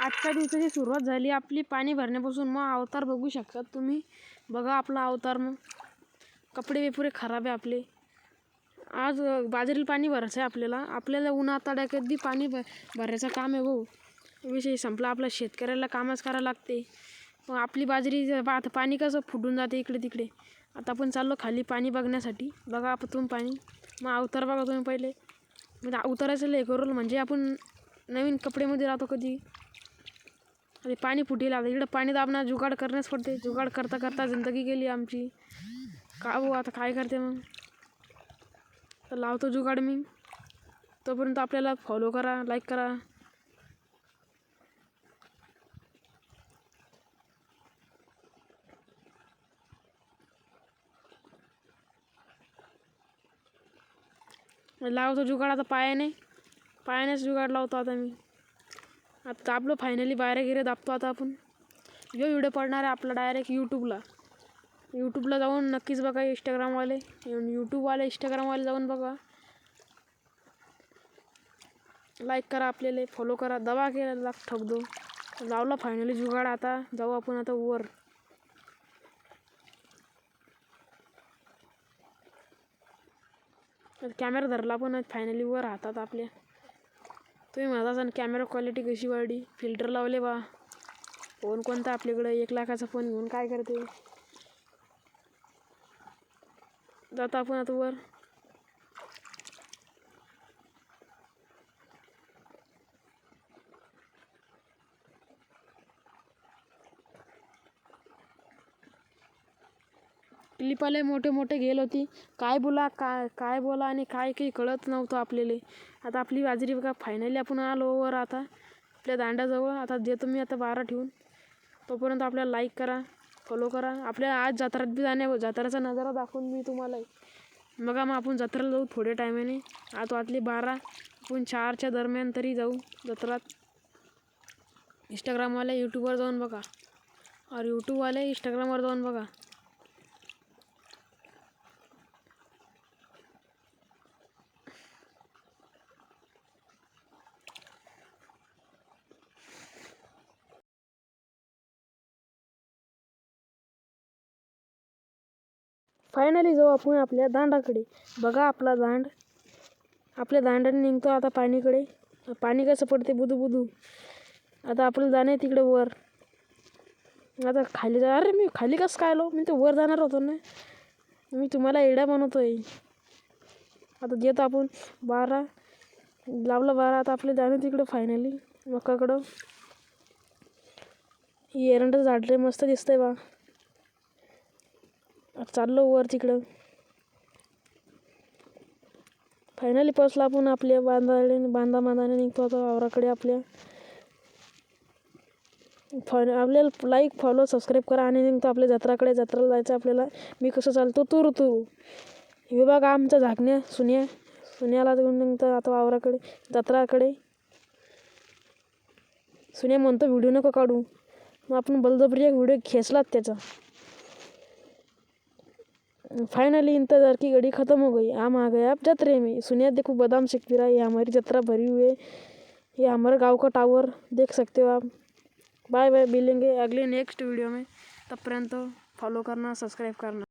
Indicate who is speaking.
Speaker 1: आजच्या दिवसाची सुरुवात झाली आपली पाणी भरण्यापासून. मग अवतार बघू शकतात तुम्ही. बघा आपला अवतार. मग कपडे पुरे खराब आहे आपले. आज बाजरीला पाणी भरायचं आहे आपल्याला उन्हात तडाख्यात बी पाणी भरायचं काम आहे भाऊ. विषय संपला. आपल्या शेतकऱ्याला कामच करायला लागते. मग आपली बाजरी आता पाणी कसं फुटून जाते इकडे तिकडे. आता आपण चाललो खाली पाणी बघण्यासाठी. बघा आपण तुम्ही पाणी. मग अवतार बघा तुम्ही पहिले. म्हणजे अवताराचं लय करू म्हणजे आपण नवीन कपड्यामध्ये राहतो कधी. अरे पाणी फुटेल. आता इकडं पाणी दाबणार जुगाड करण्यास पडते. जुगाड करता करता जिंदगी गेली आमची. का भाऊ आता काय करते मग. तर लावतो जुगाड मी. तोपर्यंत आपल्याला फॉलो करा, लाईक करा. लावतो जुगाड आता पायानेच जुगाड लावतो आता मी. आता दाबलो फायनली. बाहेर दाबतो आता आपण. जो व्हिडिओ पडणार आहे आपला डायरेक्ट यूट्यूबला जाऊन नक्कीच बघा. इंस्टाग्रामवाले जाऊन बघा. लाईक करा, आपल्याला फॉलो करा. दबा केला ठोक दो. लावला फायनली जुगाड. आता जाऊ आपण आता वर. कॅमेरा धरला पण फायनली वर हातात आपल्या. तुम्ही म्हणत असाल कॅमेरा क्वालिटी कशी वाढली. फिल्टर लावले बा. फोन कोणता आपल्याकडे 1 लाखाचा फोन घेऊन काय करते. जाता आपण आता वर. क्लिपाले मोठे गेल होती. काय बोला आणि काय काही कळत नव्हतं आपल्याला. आता आपली बाजरी बघा फायनली आपण आलो वर आता आपल्या दांड्याजवळ. आता देतो मी आता 12 ठेवून. तोपर्यंत आपल्याला लाईक करा, फॉलो करा. आपल्याला आज जत्रात बी जत्राचा नजारा दाखवून मी तुम्हाला. मग आपण जत्रेला जाऊ थोड्या टायमाने. आता वाटली 12. आपण 4च्या दरम्यान तरी जाऊ जत्रात. इंस्टाग्रामवाले यूट्यूबवर जाऊन बघा. यूट्यूबवाले इंस्टाग्रामवर जाऊन बघा. फायनली जाऊ आपण आपल्या दांडाकडे. बघा आपला दांड. आपल्या दांडाने निघतो आता पाणीकडे. पाणी कसं पडते बुदू. आता आपल्याला जाणे तिकडे वर. आता खाली जा. अरे मी खाली कसं काय आलो. मी तर वर जाणार होतो ना. मी तुम्हाला एडा बनवतोय. आता देतो आपण 12. लावलं 12. आता आपले जाणे तिकडे फायनली मक्काकडं. एरंडं झाडले मस्त दिसतंय बा. चाललो वर तिकडं. फायनली पोचला आपण आपल्या बांधाने निघतो आता वावराकडे आपल्या. आपल्याला लाईक फॉलो सबस्क्राईब करा आणि निघतो आपल्या जत्राकडे. जत्राला जायचं आपल्याला. मी कसं चालतो तुरू. हे बघा आमचा झाकण्या सुन्याला घेऊन निघतो आता वावराकडे जत्राकडे. सुन्या म्हणतो व्हिडिओ नको काढू. मग आपण बलजबरी एक व्हिडिओ खेचलात त्याचा. फाइनली इंतजार की घड़ी ख़त्म हो गई. हम आ गए अब जत्रे में. सुनिया देखो बादाम सेक रहा है. ये हमारी जत्रा भरी हुई है. ये हमारे गांव का टावर देख सकते हो आप. Bye bye. मिलेंगे अगले नेक्स्ट वीडियो में. तब पर्यंत फॉलो करना, सब्सक्राइब करना.